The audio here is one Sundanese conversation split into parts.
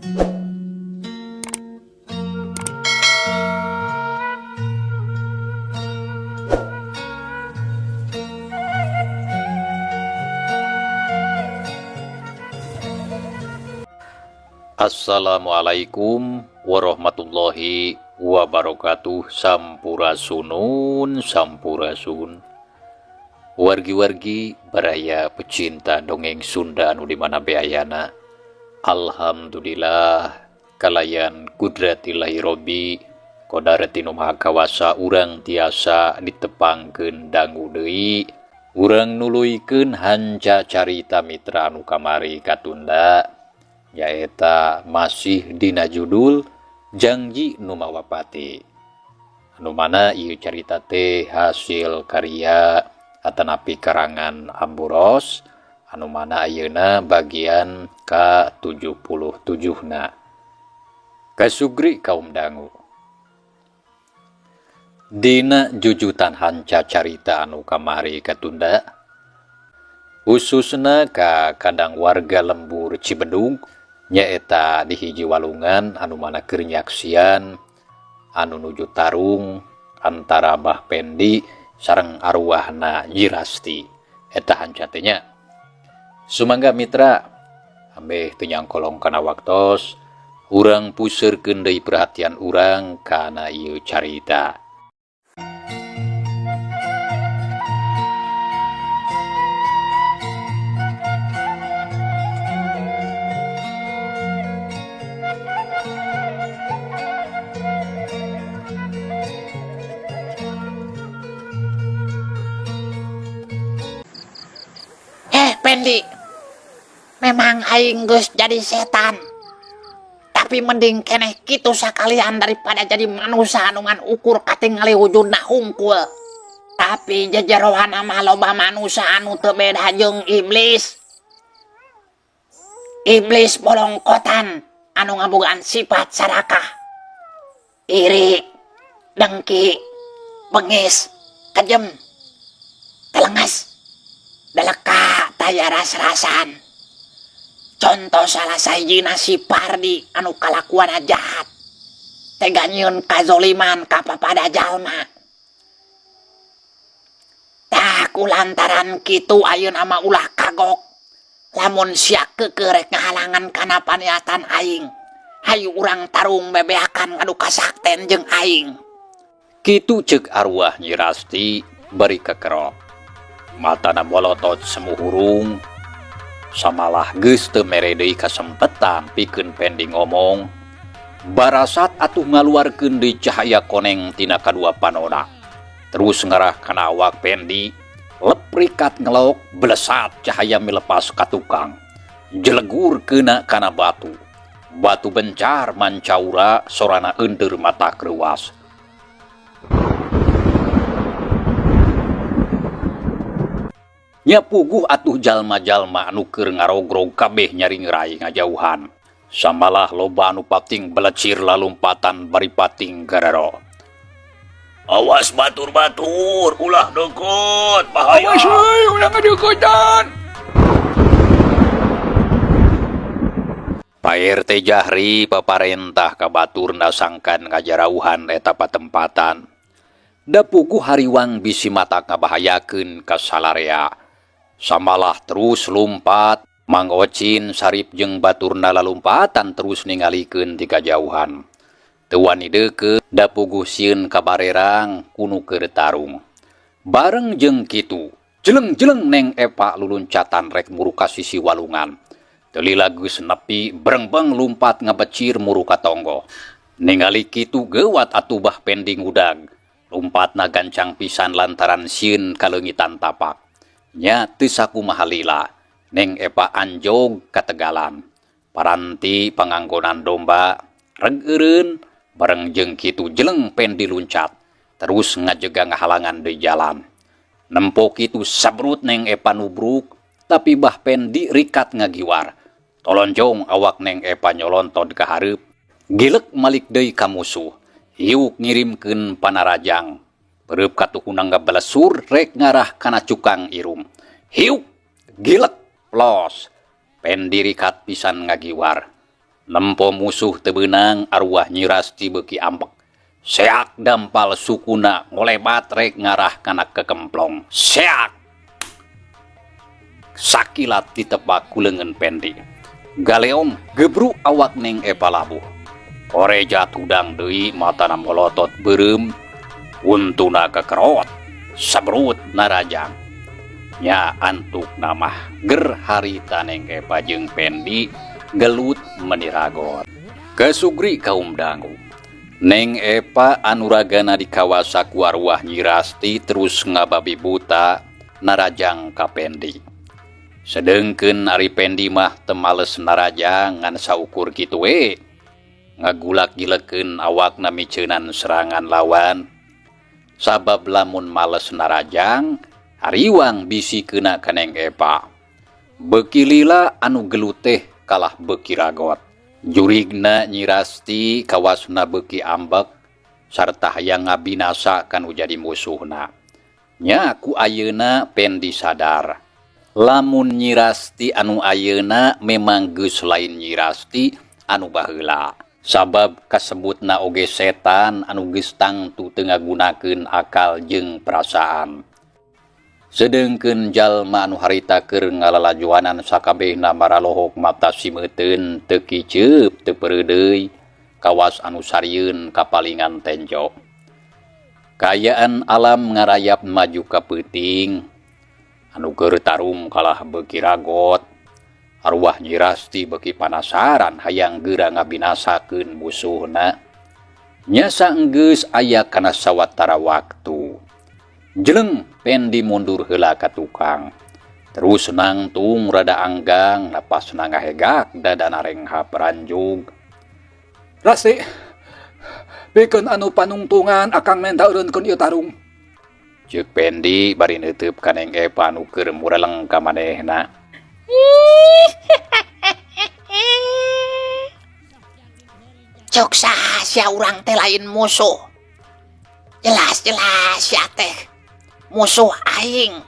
Assalamualaikum warahmatullahi wabarakatuh. Sampurasunun, sampurasun. Wargi-wargi baraya pecinta dongeng Sunda anu dimana beayana. Alhamdulillah kalayan kudratillahi robbi qadarati nu maha kawasa urang tiasa ditepangkeun dangu deui. Urang nuluykeun hanca carita mitra anu kamari katunda. Nyaeta masih dina judul Janji Nu Mawapati, anu mana ieu carita teh hasil karya atanapi karangan Amburos, anu mana ayeuna bagian ke-77 na. Kasugri kaum dangu. Dina jujutan hanca carita anu kamari katunda, khususna ka kadang warga lembur Cibedung, nyaeta di hiji walungan anu mana keur nyaksian anu nuju tarung antara Mbah Pendi sareng arwahna Nyi Rasti. Eta hanca teh nya. Sumangga mitra, ambeh teu nyangkolong kana waktos, urang puseurkeun deui perhatian urang kana ieu carita. Pendi, memang aing geus jadi setan. Tapi mending keneh kitu sakalian daripada jadi manusia anu ngan ukur katingali wujudna hungkul. Tapi jejerohan mah loba manusia anu teu beda jeung iblis. Iblis bolongkotan anu ngabogaan sifat sarakah, iri, dengki, bengis, kejem, telengas, daleka taya ras-rasan. Contoh salah sahijina si Pardi anu kalakuan jahat, tega nyieun kazoliman ka papada jalma. Tah kulantaran kitu ayeuna mah ulah kagok lamun sia kekerek ngahalangan kana paniatan aing. Hayu urang tarung bebeakan ngadu kasakten jeung aing. Kitu ceuk arwah Nyi Rasti bari kekerok. Matana bolotot semu hurung, samalah geus teu mere deui kasempetan pikeun Pendi ngomong. Barasat atuh ngaluarkeun deui cahaya koneng tina kadua panona. Terus ngarah kana awak Pendi, leprikat ngelok blesat cahaya milepas ka tukang. Jelegur keuna kana batu. Batu bencar mancaura sorana eunteur mata kreuwas. Nya puguh atuh jalma-jalma anu keur ngarogrog kabeh nyari ngerai ngajauhan. Samalah loba anu pating belecir lalumpatan bari pating gararo. Awas batur-batur, ulah deket, bahaya. Awas euy, ulah ngadeukeutan. Pak RT Jahri paparentah ka baturna sangkan ngajarauhan eta patempatan. Da puguh hariwang bisi mata ngabahayakeun ka salarea. Samalah terus lumpat, Mang Ocin sarip jeung baturna lalumpatan terus ningalikeun ti kajauhan. Teu wani deukeut da puguh sieun ka barerang kunu keur tarung. Bareng jeung kitu, jeleng-jeleng Neng Epa luluncatan rek muru ka sisi walungan. Teu lila geus nepi berengbeng lumpat ngabecir muru ka tonggo. Ningali kitu geuwat atuh Mbah Pendi ngudag. Lumpatna gancang pisan lantaran sieun kaleungitan tapak. Nya teu sakumaha lila, Neng Epa anjog kategalan. Paranti panganggonan domba reg eureun bareng jeung kitu jeleng Pendi luncat terus ngajega ngahalangan deui jalan. Nempo kitu sabrut Neng Epa nubruk, tapi Mbah Pendi rikat ngagiwar. Tolonjong awak Neng Epa nyolonton ka hareup, gilek malik deui ka musuh. Hiuk ngirimkeun panarajang. Bereup katuhuna ngabelesur rek ngarah kana cukang irum. Hiuk, gilek, plos. Pendi rikat pisan ngagiwar. Nempo musuh tebenang arwah Nyi Rasti beuki ambek. Seak dampal sukuna ngolebat rek ngarah kana kekemplong. Seak! Sakilat ditebak ku leungeun Pendi. Galeong gebruk awak Neng Epa labuh. Koreja tudang deui matana molotot beureum. Untuna kekerot. Sabrut narajang. Nya antuk namah ger harita Neng Epa jeung Pendi gelut meniragot. Kesugri kaum dangu. Neng Epa anuragana dikawasa ku arwah Nyi Rasti terus ngababi buta narajang ka Pendi. Sedengkeun ari Pendi mah teu males narajang ngan saukur kitu we. Ngagulak-gilekeun awakna miceunan serangan lawan. Sabab lamun males narajang, hariwang bisikeuna ka Neng Epa. Beuki lila anu gelut teh kalah beuki ragot. Jurigna Nyi Rasti kawasna beuki ambek sarta hayang ngabinasa kanu jadi musuhna. Nya ku ayeuna Pendi sadar. Lamun Nyi Rasti anu ayeuna memang geus lain Nyi Rasti anu baheula. Sabab kasebutna oge setan anu geus tangtu teu ngagunakeun akal jeung perasaan. Sedengkeun jalma anu harita keur ngalalajuanan sakabehna maralohok mata simeuteun teu kiceup teu peureudeui kawas anu sarieun kapalingan tenjo. Kayaan alam ngarayap maju ka peuting anu keur tarum kalah beuki ragot. Arwah Nyi Rasti beuki panasaran hayang geura ngabinasakeun musuhna. Nya saenggeus aya kana sawatara waktu. Jeleng Pendi mundur heula ka tukang. Terus nangtung rada anggang napasna ngahegak dadana renghap ranjug. Rasti, pikeun anu panungtungan akang menta eureunkeun ieu tarung. Ceuk Pendi bari neuteub ka Neng Epa anu keur mureleng ka manehna. Cok saha urang teh lain musuh. Jelas-jelas ya teh musuh aing.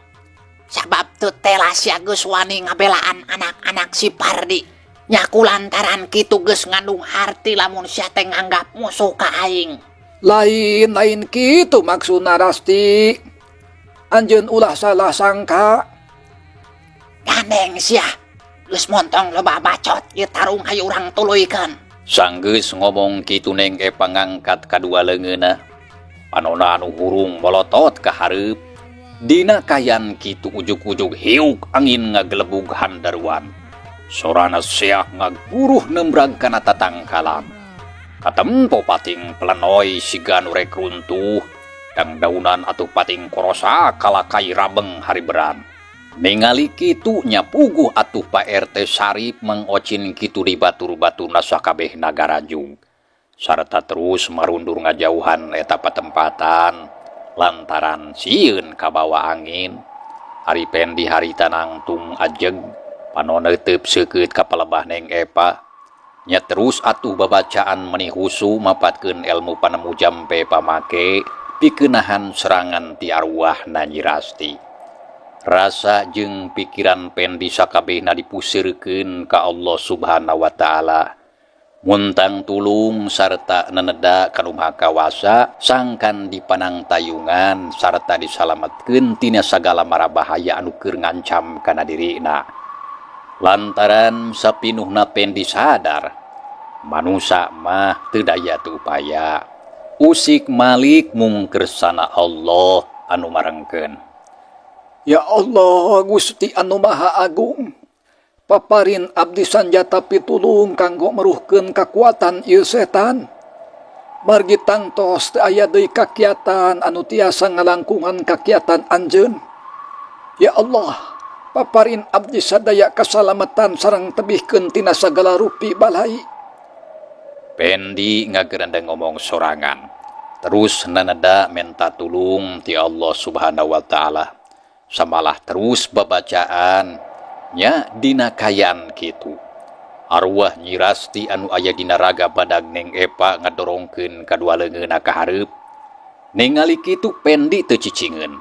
Sabab teu telas ya geus wani ngabelaan anak-anak si Pardi. Nyaku lantaran kitu geus ngandung harti lamun sia teh nganggap musuh ka aing. Lain kitu maksudna Rasti. Anjeun ulah salah sangka. Gandeng sia. Geus montong loba bacot ieu tarung hayu urang tuluykeun. Sanggeus ngomong kitu Neng Epa ngangkat kadua leungeunna. Panonna anu hurung molotot ka hareup. Dina kayan kitu ujug-ujug hiuk angin ngagelebug handaruan. Sorana seak ngaguruh nembrag kana tatangkalan. Katempo pating pelenoy siga nu rek runtuh. Dang daunan atuh pating korosa kalakai rabeng hariberan. Ningali kitu nya puguh atuh Pak RT Sarip mangocin kitu di batur-baturna sakabeh nagarajung. Sarta terus marundur ngajauhan eta patempatan lantaran sieun kabawa angin. Ari Pendi harita nangtung ajeg panonna teup seukeut ka palebah Neng Epa. Nya terus atuh babacaan menih husu mapatkeun elmu panemu jampe pamake pikeunahan serangan ti arwahna Nyi Rasti. Rasa jeung pikiran Pendi sakabehna dipusirkeun ka Allah Subhanahu wa taala. Muntang tulung sarta neneda kanu Maha Kawasa sangkan dipanang tayungan sarta disalametkeun tina sagala mara bahaya anu keur ngancam kana dirina. Lantaran sapinuhna Pendi sadar manusia mah teu daya teu upaya. Usik malik mung kersana Allah anu marengkeun. Ya Allah Gusti anu Maha Agung. Paparin abdi sanjata pitulung kanggo meruhkeun kakuatan ieu setan. Margi tangtos teu aya deui kakiatan anu tiasa ngalangkungan kakiatan anjeun. Ya Allah, paparin abdi sadaya kasalamatan sareng tebihkeun tina sagala rupi balai. Pendi ngagerandeng ngomong sorangan. Terus nanada menta tulung ti Allah Subhanahu wa taala. Samalah terus babacaan nya dina kayan kitu. Arwah Nyi Rasti anu aya dina raga badag Neng Epa ngadorongkeun kadua leungeunna ka hareup. Ningali kitu Pendi teu cicingeun.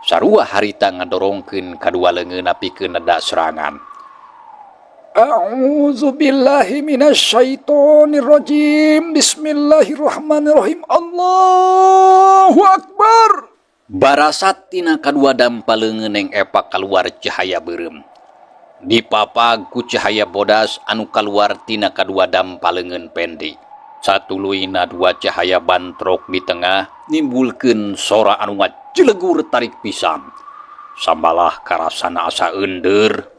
Sarua harita ngadorongkeun kadua leungeunna pikeun neda serangan. A'udzu billahi minasyaitonir rajim. Bismillahirrahmanirrahim. Allahu akbar. Barasat tina kadua dampaleungeun neng epa keluar cahaya beureum. Dipapag ku cahaya bodas anu kaluar tina kadua dampaleungeun Pendi. Satuluina dua cahaya bantrok di tengah nimbulkeun sora anu ngajelegur tarik pisan. Sambalah karasana asa eundur,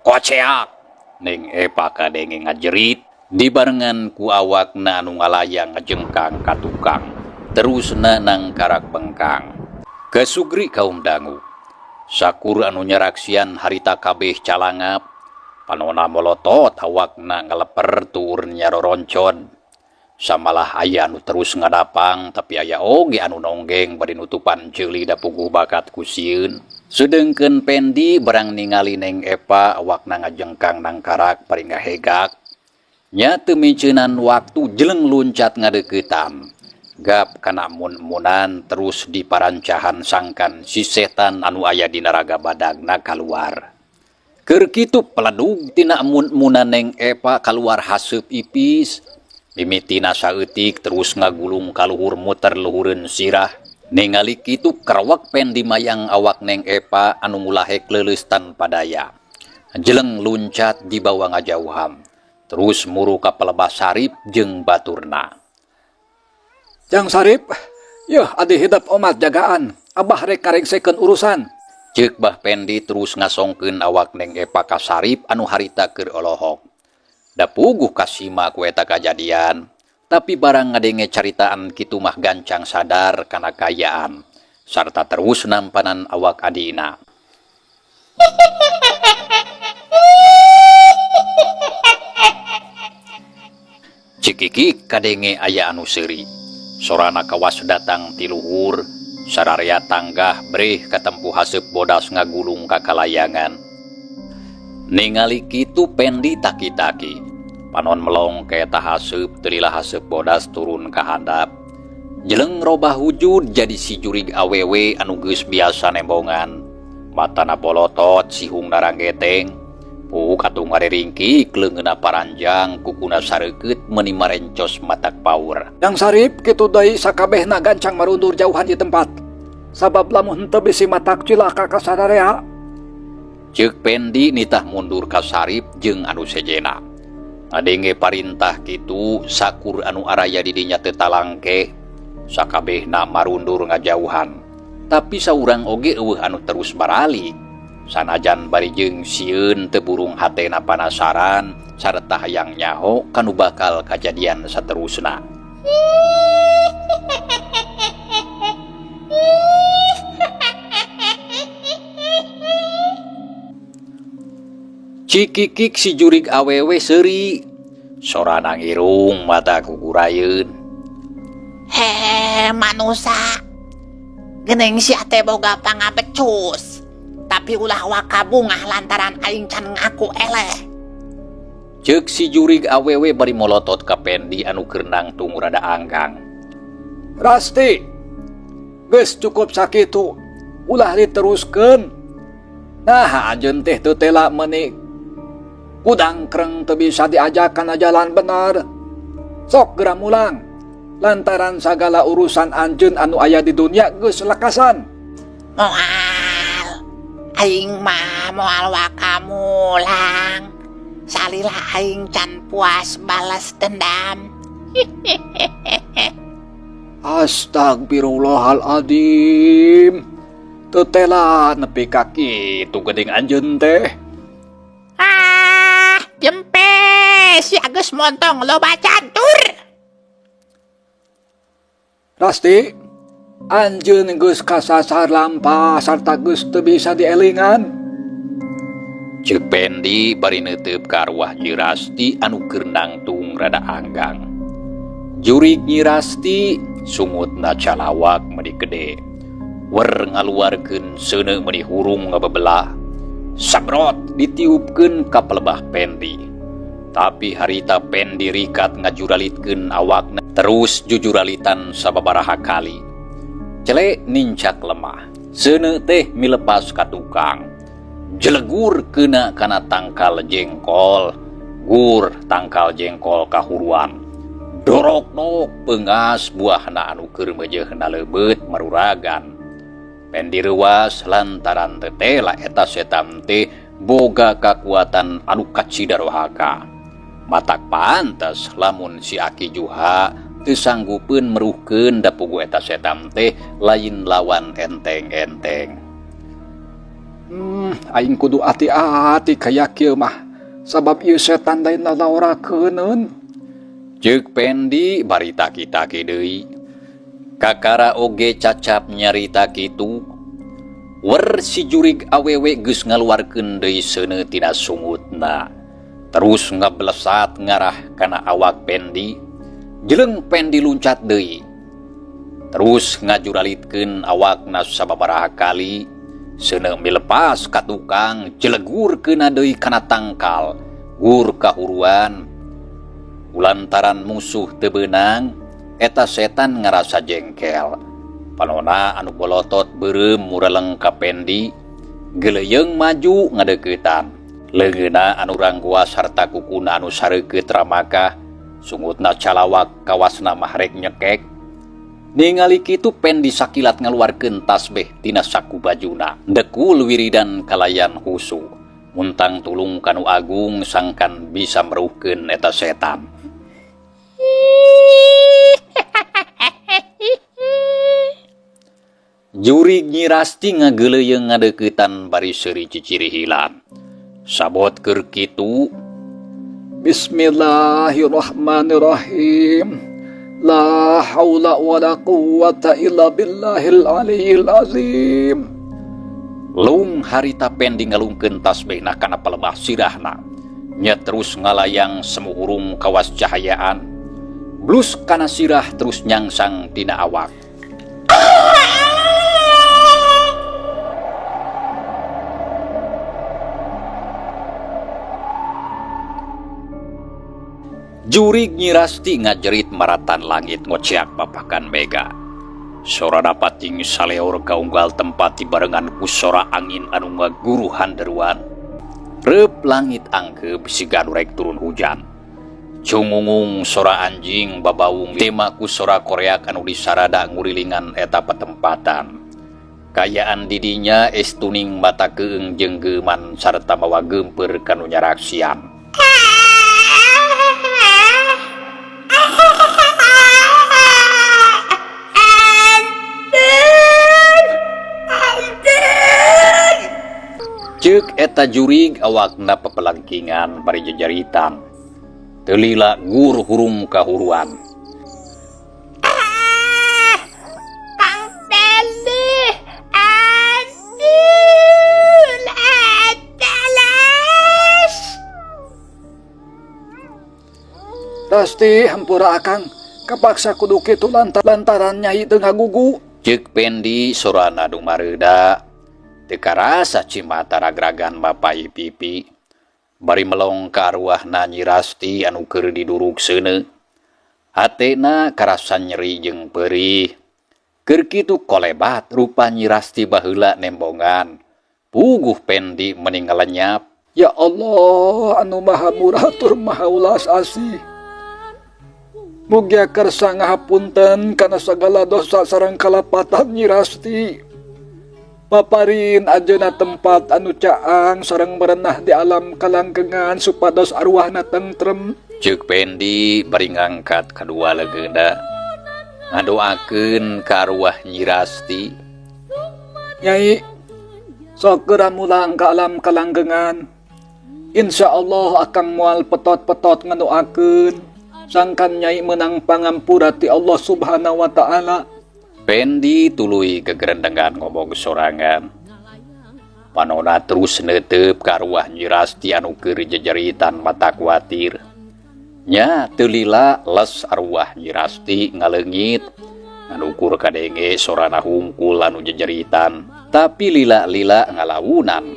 koceak. Neng epa kadenge ngajerit dibarengan ku awakna anu ngalayang ngajengkang ka tukang. Terusna nang karak bengkang. Kesugri kaum dangu. Sakur anu nyaraksian harita kabeh calangap. Panona molotot awakna ngaleper tur nyaroroncon. Samalah aya anu terus ngadapang tapi aya oge anu nonggeng bari nutupan ceuli da puguh bakat ku sieun. Sedengkeun Pendi barang ningali neng epa awakna ngajengkang nang karak bari ngahegak. Nya teu miceunan waktu jeleng luncat ngadeuketan. Gap kana mun-munan terus diparancahan sangkan si setan anu aya di naraga badagna kaluar. Keur kitu peledug tina mun-munan neng epa kaluar haseup ipis. Mimitina saeutik terus ngagulung kaluhur muter luhureun sirah. Ningali kitu kerwek Pendi mayang awak neng epa anu mulahek leuleus tanpa daya. Jeleng luncat di bawah ngajauham. Terus muru ka pelebah Sarip jeung baturna. Jang Sarip, yeuh adi hidap omat jagaan. Abah rek karengsekeun urusan. Ceuk Bah Pendi terus ngasongkeun awak neng epa ka Sarip anu harita keur olohok. Da puguh kasima ku eta kajadian. Tapi barang ngadenge caritaan kitu mah gancang sadar kana kayaan. Sarta terus nampanan awak adina. Cikiki kadenge aya anu seuri. Sorana kawas datang ti luhur. Sararea tanggah breh katempuh haseup bodas ngagulung ka kalayangan. Ningali kitu Pendi taki-taki. Panon melong ke eta haseup terilah haseup bodas turun ka handap. Jeleng robah wujud jadi si jurig awewe anu geus biasa nembongan. Matana bolotot sihung naranggeteng. Puk atuh ngareringkik leungeunna paranjang kukuna sareukeut meuni marencos matak paur. Jang Sarip kitu deui sakabehna gancang marundur jauhan di tempat. Sabab lamun henteu bisi matak cilaka ka sadarea. Ceuk Pendi nitah mundur ka Sarip jeung anu sejena. Ngadenge parintah kitu sakur anu araya di dinya teu talangke sakabehna marundur ngajauhan. Tapi saurang oge eueuh anu terus barali. Sanajan bari jeung sieun teu burung hatena panasaran sarta hayang nyaho kanu bakal kajadian saterusna. Cikikik si jurig awewe seuri. Sorana ngirung mata kukurayeun. Manusa. Gening sia teh boga pangabecus. Tapi ulah wakabungah lantaran aing can ngaku eleh. Ceuk si jurig awewe bari molotot ka Pendi anu keur nangtung rada anggang. Rasti, geus cukup sakitu. Ulah diteruskeun. Nah anjeun teh teu tela meuni kudang kreng teu bisa diajak kana jalan bener. Sok geura mulang. Lantaran sagala urusan anjeun anu aya di dunia geus lekasan. Moal. Aing mah moal wakamulang. Salilah aing can puas balas dendam. Astagfirullahaladzim. Teu tela nepi ka kitu geuning anjeun teh. Jempe si Agus montong lo bacatur. Rasti, anjeun geus kasasar lampah sarta geus teu bisa dielingan. Ceuk Pendi bari neuteup ka arwah Nyi Rasti anu keur nangtung rada anggang. Jurig Nyi Rasti sungutna calawak meuni gede. Wer ngaluarkeun seuneu meuni hurung ngabebelah. Sabrot ditiupkeun ka pelebah Pendi. Tapi harita Pendi rikat ngajuralitkeun awakna terus jujuralitan sababaraha kali. Cele nincak lemah. Seuneu teh milepas ka tukang. jelegur kena kana tangkal jengkol, gur tangkal jengkol kahuruan. Dorok-dok pengas buahna anu keur meujeuhna leubeut maruragan. Pendi reuas lantaran tetela eta setan teh boga kakuatan anu kacidarohaka. Matak pantes lamun si Aki Juha teu sanggupeun meruhkeun da pugu eta setan teh lain lawan enteng-enteng. Aing kudu hati-hati kaya kieu mah, sabab ieu setan lain lalaorakeuneun. Ceuk Pendi bari taki-taki deui. Kakara oge cacap nyarita kitu. Wer si jurig awewe geus ngaluarkeun deui seuneu tina sungutna. Terus ngablesat ngarah kana awak Pendi. Jeleng Pendi luncat deui. Terus ngajuralitkeun awakna sababaraha kali. Seuneu milepas ka tukang jelegurkeun deui kana tangkal. Gur kahuruan. Lantaran musuh teu beunang, eta setan ngarasa jengkel. Panona anu bolotot beureum mureleng ka Pendi, geleuyeng maju ngadeuketan. Leungeunna anu ranggua sarta kukuna anu sareukeut ramakah, sungutna calawak kawasna mah rek nyekek. Ningali kitu Pendi sakilat ngaluarkeun tasbih tina saku bajuna, dekul wiridan kalayan husu. Muntang tulung kanu agung sangkan bisa meruhkeun eta setan. Jurig Nyi Rasti ngageleuyeng ngadeuketan bari seuri ciciri hilan. Sabot keur kitu, Bismillahirrahmanirrahim. La haula wala quwwata illa billahil aliyil azim. lung harita Pendi ngalungkeun tasbihna kana palebah sirahna. Nya terus ngalayang semu urung kawas cahayaan. Blus kana sirah terus nyangsang tina awak. Jurig Nyi Rasti ngajerit maratan langit ngociak papakan mega. Sora dapating saleor kaunggal tempat dibarengan ku sora angin anu ngaguru handeruan. Reup langit angkeup siga anu rek turun hujan. Cungungung sora anjing babaung tema ku sora koreak anu disarada ngurilingan eta patempatan. Kayaan didinya estuning mata keung jeung geuman sarta mawa geumpeur kanu nyaraksian. Ceuk eta jurig awakna pepelangkingan bari jejaritan. Teu lila gur hurung kahuruan. Kang Pendi, aduh, teles. Rasti hampura akang, kapaksa kudu kitu lantaran Nyai teu ngagugu. Ceuk Pendi sorana dumareuda. Teu karasa cimata ragragan mapai pipi. Bari melong ka arwahna Nyi Rasti anu keur diduruk seuneu. Hatena karasa nyeri jeung peurih. Keur kitu kolebat rupa Nyi Rasti baheula nembongan. Puguh Pendi mending ngalenyap. Ya Allah, anu maha murah tur maha ulas asih. Mugia kersa ngahapunten kana sagala dosa sareng kalapatan Nyi Rasti. Paparin ajeuna tempat anu caang sareng merenah di alam kalanggengan supados arwahna tentrem. Ceuk Pendi bari ngangkat kadua legeuna. Ngadoakeun ka arwah Nyi Rasti. Nyai, sok geura mulang ka alam kalanggengan. Insya Allah akang moal petot-petot ngadoakeun. Sangkan Nyai menang pangampura ti Allah subhanahu wa ta'ala. Pendi tuluy kegerendengan ngomong sorangan. Panona terus neuteup ka arwah Nyi Rasti anu keur jejeritan mata kuatir. Nya teu lila les arwah Nyi Rasti ngaleungit nganukur kadenge sorana hungkul anu jejeritan, tapi lila-lila ngalawunan.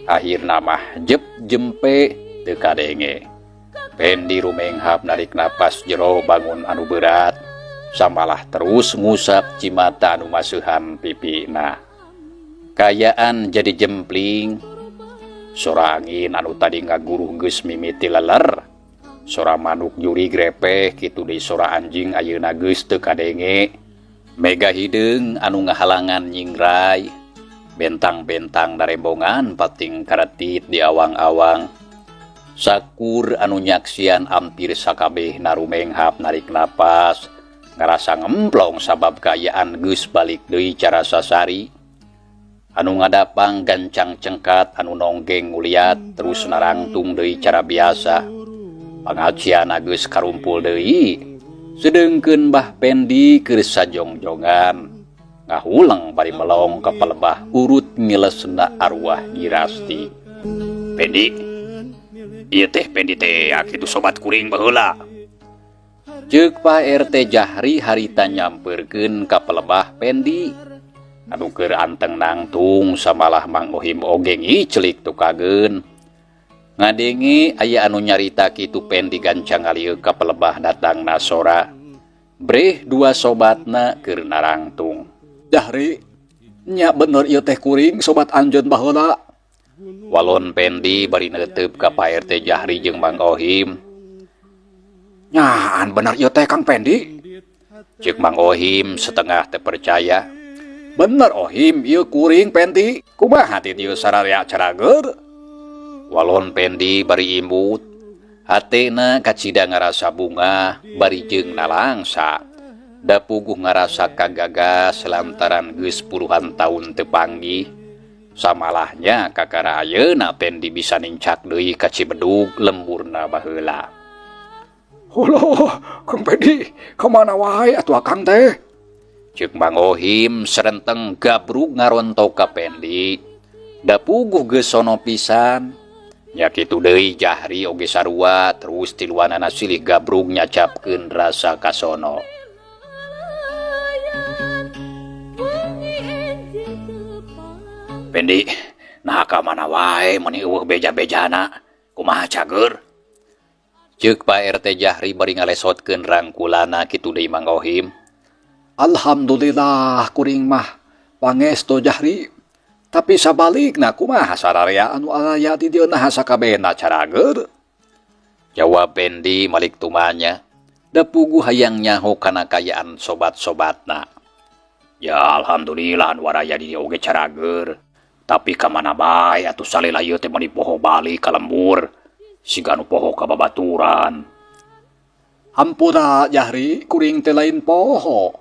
Akhirna mah jep jempe teu kadenge. Pendi rumenghap narik napas jero bangun anu berat. Samalah terus ngusap cimata anu masuhan pipina. Kayaan jadi jempling, Sora angin anu tadi ngaguruh geus mimiti leler. Sora manuk juri grepeh kitu deui sora anjing ayeuna geus teu kadenge. Mega hideung anu ngahalangan nyingrai. Bentang-bentang narembongan pating karetit di awang-awang. Sakur anu nyaksian hampir sakabeh narumenghap narik napas. Ngarasa ngemplong sabab kaayaan geus balik deui cara sasari. Anu ngadapang gancang cengkat anu nonggeng nguliat terus narangtung deui cara biasa. Pangajian geus karumpul deui. Sedengkeun Mbah Pendi keur sajongjongan. Ngahuleng bari melong ka pelebah urut ngilesna arwah Girasti. Pendi. Ieu teh Pendi teh kitu sobat kuring baheula. Ceuk Pak RT Jahri harita nyampeurkeun ka pelebah Pendi. Anu keur anteng nangtung samalah Mang Ohim oge ngiclik tukageun. Ngadenge aya anu nyarita kitu Pendi gancang alieu ka pelebah datangna sora. Breh dua sobatna keur narangtung. Jahri, nya bener ieu teh kuring sobat anjeun baheula. Walon Pendi bari neuteup ka Pak RT Jahri jeung Mang Ohim. Nyaan bener ieu teh Kang Pendi. Ceuk Mang Ohim setengah teu percaya. Bener Ohim, ieu kuring Pendi. Kumaha ti dieu sararea Carager? Walon Pendi bari imbut. Hatena kacida ngarasa bunga, bari jeung nalangsa. Da puguh ngarasa kagagas lantaran geus puluhan taun teu panggih. Samalahnya kakara ayeuna Pendi bisa nincak deui ka Cibedug lemburna baheula. Holoh, Kang Pendi, kemana wae atuh Kang teh? Ceuk Mang Ohim serenteng gabrug ngarontok ka Pendi. Da puguh geus sono pisan. Nya kitu deui Jahri oge sarua terus tiluanana silih gabrug nyacapkeun rasa kasono. Pendi, nah ka mana wae mun eueuh beja-bejana? Kumaha cager? Ceuk Pak RT Jahri bari ngalesotkeun rangkulana kitu deui Mang Ohim. Alhamdulillah kuring mah pangestu Jahri. Tapi sabalikna kumaha sararea anu aya di dieu naha sakabehna Carager? Jawab Pendi malik tumanya. Da puguh hayang nyaho kana kayaan sobat-sobatna. Ya alhamdulillah anu aya di dieu oge Carager. Tapi ka mana bae atuh salela ieu teh meni poho balik ka lembur. Siga anu poho ka babaturan. Hampura Jahri, kuring teh lain poho.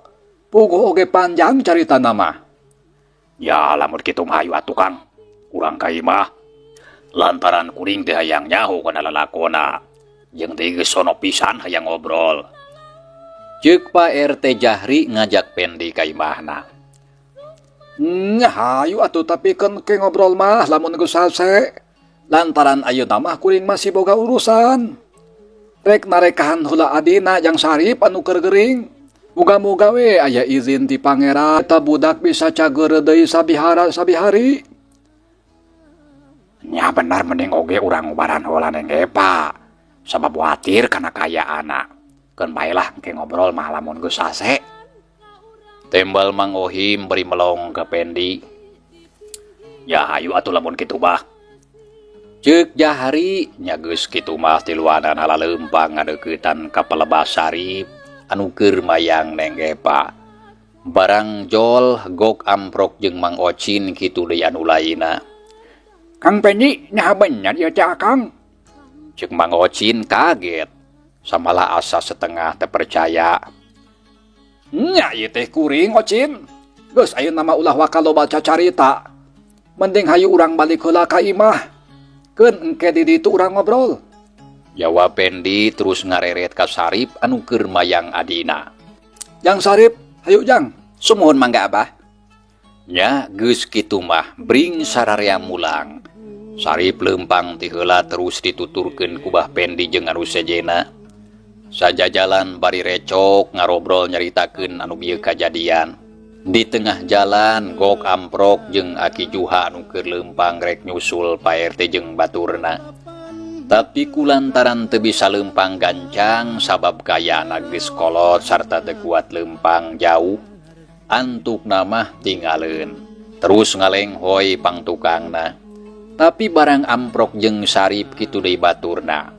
Puguh oge panjang caritana mah. Ya lamun kitu mah hayu atuh Kang. Urang ka imah. Lantaran kuring teh hayang nyaho kana lalakona. Jeung teh geus sono pisan hayang ngobrol. Ceuk Pak RT Jahri ngajak Pendi ka imahna. Hayu atuh tapi kan ke ngobrol mah lamun geus salse. Lantaran ayeuna mah kuring masih boga urusan. Rek narekahan heula adina yang Sarip anu keur geuring. Muga-muga we aya izin ti pangeran eta budak bisa cager deui sabihara-sabihari. Nya benar mending oge urang ngubaran heula neng Epa. Sabab watir kana kayaaana. Keun baelah engke ngobrol mah lamun geus sase. Tembal Mang Ohim beri melong ka Pendi. Ya hayu atuh lamun kitu bah. Ceuk Jahri nya geus kitu mah tiluanan halaleumpang ngadeuketan ka pelebah Sarip anu keur mayang neng Epa. Barang jol Gok Amprok jeung Mang Ocin kitu deui anu lainna. Kang Pendi, nyaha bener ieu teh Kang? Ceuk Mang Ocin kaget. Samalah asa setengah teu percaya. Nya ieu teh kuring Ocin. Geus ayeuna mah ulah wakalo baca carita. Mending hayu urang balik heula ka imah. Keun engke di ditu urang ngobrol. Jawab Pendi terus ngareret ka Sarip anu keur mayang adina. Jang Sarip, hayu Jang. Sumuhun mangga Abah. Nya geus kitu mah bring sararea mulang. Sarip leumpang ti heula terus dituturkeun ku Bah Pendi jeung anu sejena. Sajajalan bari recok ngarobrol nyaritakeun anu bieu kajadian. Di tengah jalan Gok Amprok jeung Aki Juha anu keur leumpang rek nyusul Pak RT jeung baturna. Tapi kulantaran teu bisa leumpang gancang sabab kayaana geus kolot sarta teu kuat leumpang jauh. Antuk namah tinggalin. Terus ngalenghoy pangtukangna. Tapi barang amprok jeung sarip kitu deui baturna.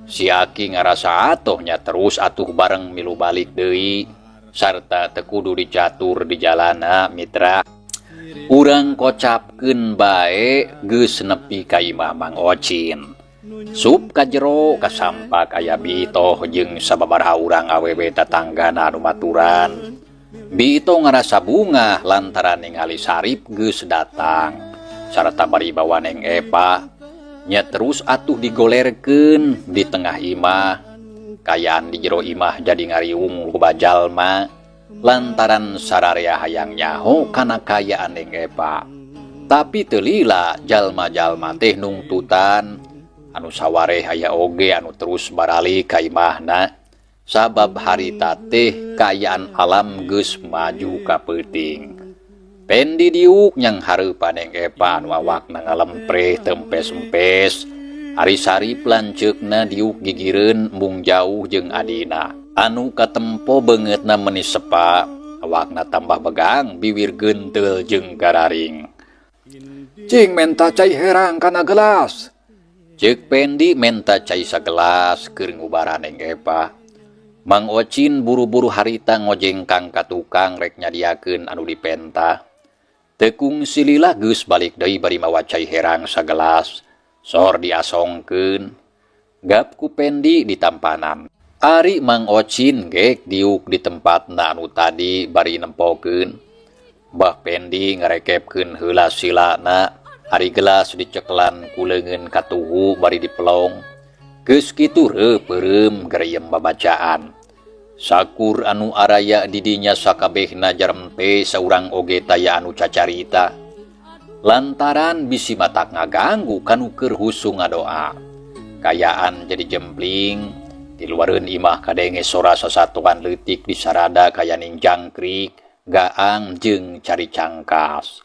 Si Aki ngarasa atohnya terus atuh bareng milu balik deui sarta teu kudu dicatur di jalana mitra. Urang kocapkeun bae geus nepi ka imah Mang Ocin. Sup ka jero kasampak aya Bitoh jeung sababaraha urang awewe tatanggana anu maturan. Bitoh ngarasa bunga lantaran ningali sarip geus datang. Sarta bari bawa Neng Epa nya terus atuh digolerkeun di tengah imah. Kayaan di jero imah jadi ngariung loba jalma lantaran sararea hayang nyaho kana kayaan Neng Epa. Tapi teu lila jalma-jalma teh nungtutan anu sawareh aya oge anu terus barali ka imahna sabab harita teh kayaan alam geus maju ka peuting. Pendi diuk nyang hareupan Neng Epa anu awakna ngalempreh tempes-empes. Ari sarip lanceukna diuk gigireun mung jauh jeung adina. Anu katempo beungeutna meuni sepa, awakna tambah begang, bibir genteul jeung gararing. Cing menta cai herang kana gelas. Ceuk Pendi menta cai sagelas keur ngubaran Neng Epa. Mang Ocin buru-buru harita ngojengkang ka tukang rek nyadiakeun anu dipenta. Tekung silila geus balik deui bari mawa cai herang sagelas. Sor diasongkeun. Gap ku Pendi ditampanan. Ari Mang Ocin gek diuk di tempatna anu tadi bari nempokeun. Mbah Pendi ngarekepkeun heula silana. Ari gelas diceklan ku leungeun katuhu bari dipelong. Geus kitu reupeurem gareyem babacaan. Sakur anu araya di dinya sakabehna jarempe saurang oge taya anu cacarita. Lantaran bisi matak ngaganggu kanu keur husu ngadoa. Kayaan jadi jempling, di luareun imah kadenge sora sasatuan leutik di sarada kayaning jangkrik, gaang jeung cari cangkas.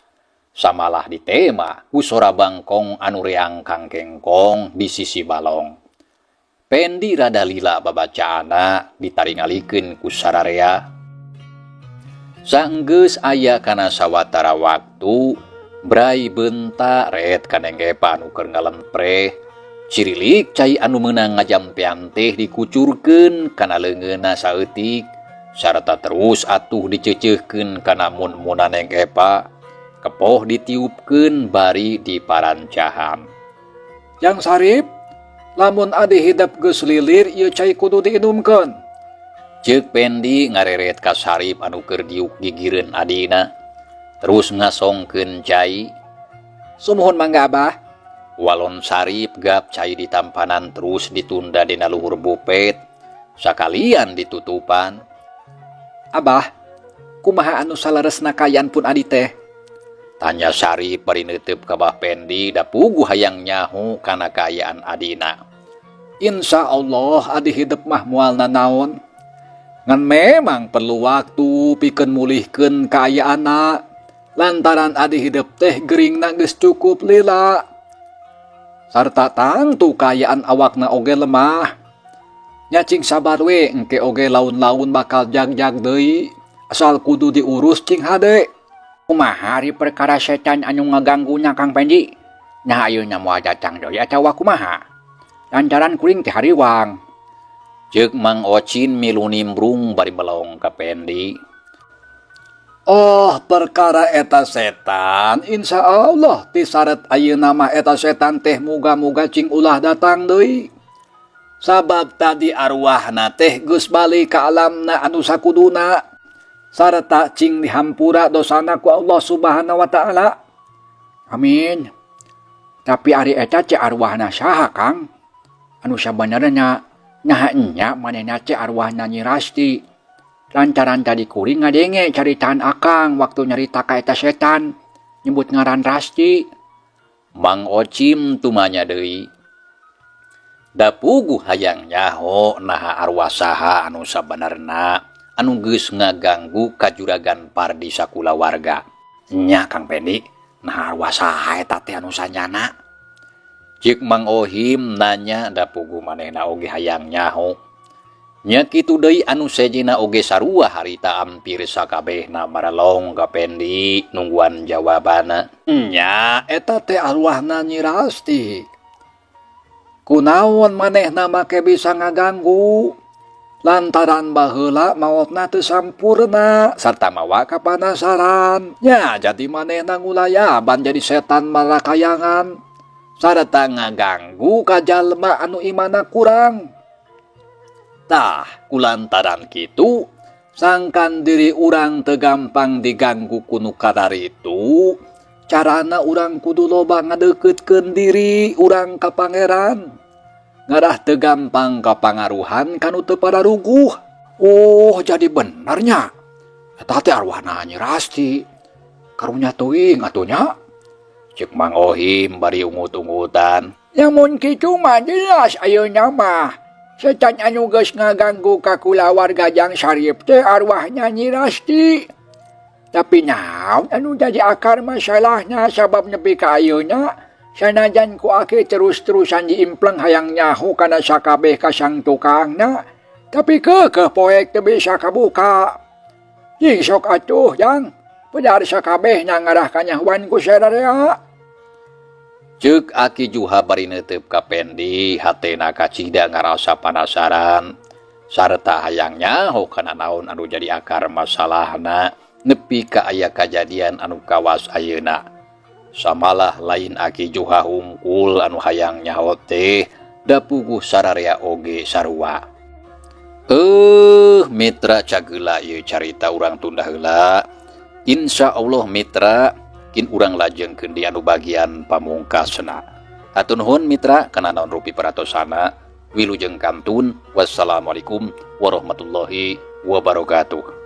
Samalah di tema ku sora bangkong anu reang kangkengkong di sisi balong. Pendi rada lila babacaana ditaringalikeun ku sararea. Saenggeus aya kana sawatara waktu, brai beunta ret ka Neng Epa anu keur ngalempreh. Cirilik cai anu meunang ngajampean teh dikucurkeun kana leungeunna saeutik, sarta terus atuh diceuceuhkeun kana mun-munan Neng Epa. Kepoh ditiupkeun bari diparancahan. Yang sarip, lamun adi hidap geus lilir ieu cai kudu diinumkeun. Ceuk Pendi ngareret ka sarip anu keur diuk gigireun adina. Terus ngasongkeun cai. Sumuhun mangga Abah. Walon sarip gap cai ditampanan terus ditunda dina luhur bupet. Sakalian ditutupan. Abah, kumaha anu salaresna kayaan pun adi teh? Tanya sarip bari neuteup ka Bah Pendi da puguh hayang nyaho kana kayaan adina. Insya Allah adi hidup mah moal nanaon. Ngan memang perlu waktu pikeun mulihkeun kaayaanna. Lantaran adi hidup teh geringna geus cukup lila. Sarta tangtu kaayaan awakna oge lemah. Nyacing sabar we engke oge laun-laun bakal jag-jag deui. Asal kudu diurus cing hade. Kumaha ari perkara setan anu ngaganggunya Kang Pendi? Nya ayeuna moal datang deui atawa kumaha? Lantaran kuring teh hariwang. Ceuk Mang Ocin milu nimbrung bari melong ka Pendi. Oh, perkara eta setan, insya Allah tisaret ayeuna mah eta setan teh muga-muga cing ulah datang deui. Sabab tadi arwahna teh geus balik ka alamna anu sakuduna. Sarta cing dihampura dosana ku Allah Subhanahu wa taala. Amin. Tapi ari eta ce arwahna saha Kang? Anu sabenerna nyaha enya manehna ce arwahna Nyi Rasti. Lantaran tadi kuring ngadenge caritaan Akang waktu nyarita ka eta setan nyebut ngaran Rasti. Mang Ocim tumanya deui. Da puguh hayang nyaho naha arwah saha anu sabenerna anu geus ngaganggu kajuragan pardi sakulawarga. Nya Kang Pendi, nah arwah saha eta teh anu sanyana? Ceuk Mang Ohim nanya da puguh manehna oge hayang nyaho. Nya kitu deui anu sejena oge sarua harita ampir sakabehna maralong ka Pendi nungguan jawabana. Nya eta teh arwahna Nyi Rasti. Kunaon manehna make bisa ngaganggu lantaran baheula maotna teu sampurna sarta mawa kapanasaran. Nya jadi manehna ngulayaban jadi setan marakayangan sarta ngaganggu ka jalma anu imana kurang. Tah kulantaran kitu Sangkan diri urang teu gampang diganggu ku nu kadaritu, carana urang kudu loba ngadeukeutkeun diri urang ka pangeran. Ngadah teu gampang kapangaruhan kanu teu pararuguh. Oh, jadi benernya. Eta teh arwahna Nyi Rasti. Karunya teuing atunya. Cek Mang Ohim bari ungut-ungutan. Yang mun kitu mah jelas ayeuna mah. Setan anu geus ngaganggu ka kulawarga Jang Sarip teh arwahnya Nyi Rasti. Tapi naon anu jadi akar masalahnya sabab nepi ka ayeuna sanajan ku ake terus-terusan diimpleng hayang nyaho kana sakabeh ka sang tukangna, tapi keukeuh poek teu bisa kabuka. Jing sok atuh Jang, pedar sakabehna ngarah ka nyahuan ku sadarea. Ceuk Aki Juha bari neuteup ka Pendi, hatena kacida ngarasa panasaran sarta hayang nyaho kana naon anu jadi akar masalahna nepi ka aya kajadian anu kawas ayeuna. Samalah lain Aki Juha hungkul anu hayang nyaho teh da puguh sararea oge sarua. Mitra cageula ieu carita urang tunda heula. Insyaallah mitra kin urang lajengkeun di anu bagian pamungkasna. Hatur nuhun mitra kana naon rupi paratosana. Wilujeng kantun. Wassalamualaikum warahmatullahi wabarakatuh.